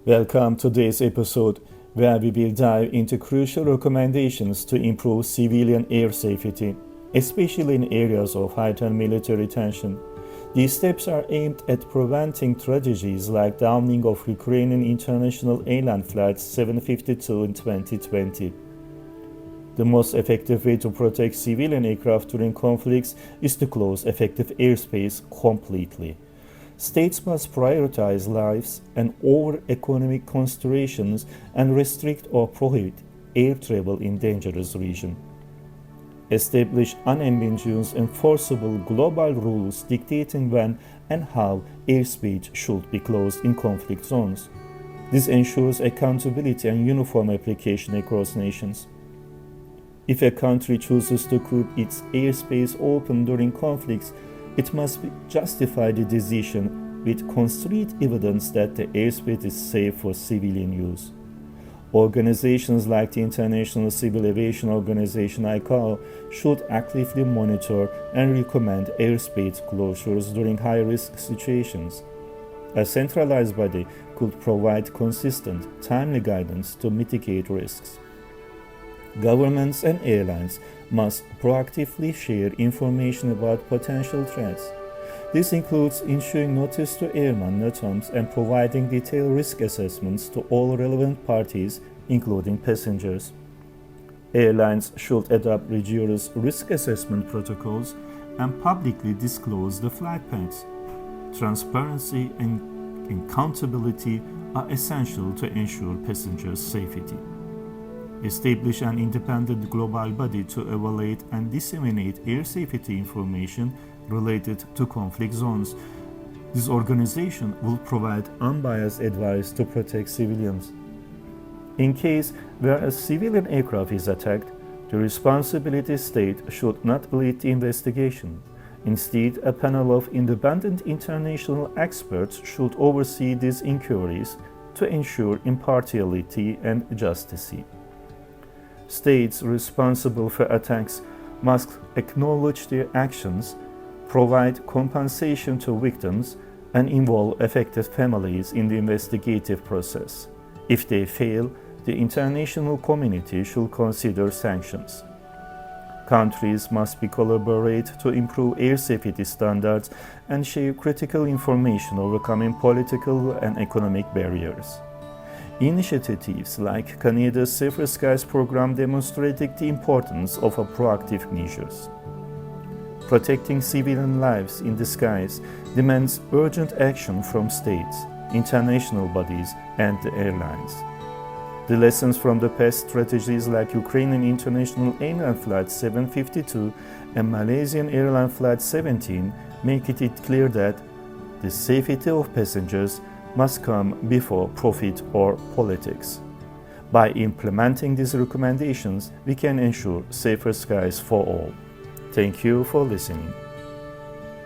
Welcome to today's episode, where we will dive into crucial recommendations to improve civilian air safety, especially in areas of heightened military tension. These steps are aimed at preventing tragedies like downing of Ukraine International Airlines Flight 752 in 2020. The most effective way to protect civilian aircraft during conflicts is to close effective airspace completely. States must prioritize lives and over economic considerations and restrict or prohibit air travel in dangerous regions. Establish unambiguous enforceable global rules dictating when and how airspace should be closed in conflict zones. This ensures accountability and uniform application across nations. If a country chooses to keep its airspace open during conflicts, it must justify the decision with concrete evidence that the airspace is safe for civilian use. Organizations like the International Civil Aviation Organization (ICAO) should actively monitor and recommend airspace closures during high-risk situations. A centralized body could provide consistent, timely guidance to mitigate risks. Governments and airlines must proactively share information about potential threats. This includes issuing notice to airmen NOTAMs and providing detailed risk assessments to all relevant parties, including passengers. Airlines should adopt rigorous risk assessment protocols and publicly disclose the flight paths. Transparency and accountability are essential to ensure passengers' safety. Establish an independent global body to evaluate and disseminate air safety information related to conflict zones. This organization will provide unbiased advice to protect civilians. In case where a civilian aircraft is attacked, the responsibility state should not lead the investigation. Instead, a panel of independent international experts should oversee these inquiries to ensure impartiality and justice. States responsible for attacks must acknowledge their actions, provide compensation to victims, and involve affected families in the investigative process. If they fail, the international community should consider sanctions. Countries must collaborate to improve air safety standards and share critical information overcoming political and economic barriers. Initiatives like Canada's Safer Skies program demonstrated the importance of proactive measures. Protecting civilian lives in the skies demands urgent action from states, international bodies, and the airlines. The lessons from the past tragedies like Ukraine International Airlines Flight 752 and Malaysian Airlines Flight 17 make it clear that the safety of passengers must come before profit or politics. By implementing these recommendations, we can ensure safer skies for all. Thank you for listening.